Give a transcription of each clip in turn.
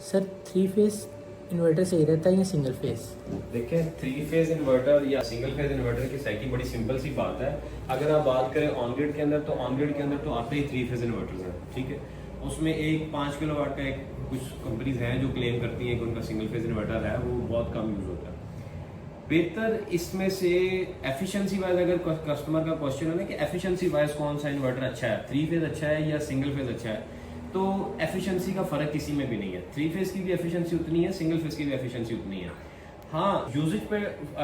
Sir 3 phase inverter सही रहता है या सिंगल फेज? देखें, 3 फेज इन्वर्टर या सिंगल फेज इन्वर्टर की साइकिल बड़ी सिंपल सी बात है। अगर आप बात करें ऑन ग्रिड के अंदर, तो ऑन ग्रिड के अंदर तो आते ही 3 फेज इन्वर्टर्स हैं, ठीक है। उसमें एक 5 किलोवाट का एक कुछ कंपनीज हैं जो क्लेम करती हैं कि उनका सिंगल फेज इन्वर्टर है, वो बहुत कम यूज होता है। बेहतर इसमें से एफिशिएंसी वाइज अगर कस्टमर का क्वेश्चन है ना कि एफिशिएंसी वाइज कौन सा इन्वर्टर अच्छा है, 3 फेज अच्छा है या सिंगल फेज अच्छा है, तो एफिशिएंसी का फर्क किसी में भी नहीं है। 3 फेज की भी एफिशिएंसी उतनी है, सिंगल फेज की भी एफिशिएंसी उतनी है। हाँ, यूजेज पे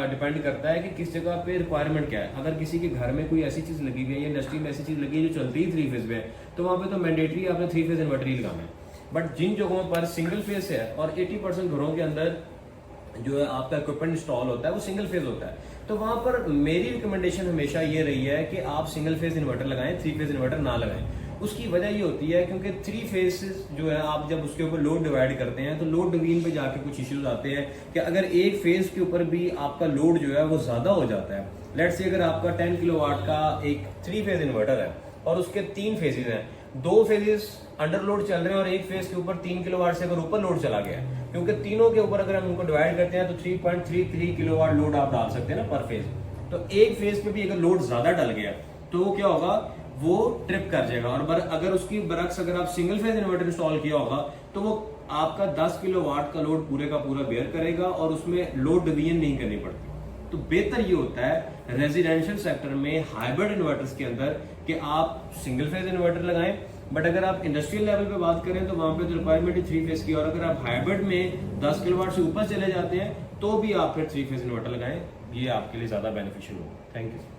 डिपेंड करता है कि किस जगह पे रिक्वायरमेंट क्या है। अगर किसी के घर में कोई ऐसी चीज लगी हुई है या इंडस्ट्री में ऐसी चीज लगी है जो चलती है 3 फेज में, तो वहां पे तो मैंडेटरी आपने 3 फेज इन्वर्टर ही लगाना है। बट जिन जगहों पर सिंगल फेज है और 80% घरों के अंदर जो है आपका इक्विपमेंट इंस्टॉल होता है वो सिंगल फेज होता है, तो वहां पर मेरी रिकमेंडेशन हमेशा ये रही है कि आप सिंगल फेज इन्वर्टर लगाएं, 3 फेज इन्वर्टर ना लगाएं। उसकी वजह ये होती है क्योंकि 3 फेज जो है आप जब उसके ऊपर लोड डिवाइड करते हैं तो लोड डिवीजन पे जाके कुछ इश्यूज आते हैं कि अगर एक फेज के ऊपर भी आपका लोड जो है वो ज्यादा हो जाता है। लेट्स से अगर आपका 10 किलोवाट का एक 3 फेज इन्वर्टर है और उसके 3 फेजेस हैं, 2 फेजेस अंडर लोड चल रहे हैं और एक फेज के ऊपर 3 किलोवाट से अगर ऊपर लोड चला गया, क्योंकि तीनों के ऊपर अगर हम उनको डिवाइड करते हैं तो 3.33 किलोवाट लोड आप डाल सकते हैं ना पर फेज। तो एक फेज पे भी अगर लोड ज्यादा डल गया तो वो क्या होगा, वो ट्रिप कर जाएगा। और अगर उसकी बरक्स अगर आप सिंगल फेज इन्वर्टर इंस्टॉल किया होगा तो वो आपका 10 किलोवाट का लोड पूरे का पूरा बेयर करेगा और उसमें लोड डिवीजन नहीं करनी पड़ती। तो बेहतर ये होता है रेजिडेंशियल सेक्टर में हाइब्रिड इन्वर्टर्स के अंदर कि आप सिंगल फेज इन्वर्टर लगाएं। बट अगर आप इंडस्ट्रियल लेवल पे बात करें तो वहां पे तो रिक्वायरमेंट ही 3 फेज की, और अगर आप हाइब्रिड में 10 किलोवाट से ऊपर चले जाते हैं तो भी आप फिर 3 फेज इन्वर्टर लगाएं, ये आपके लिए ज्यादा बेनिफिशियल होगा। Thank you.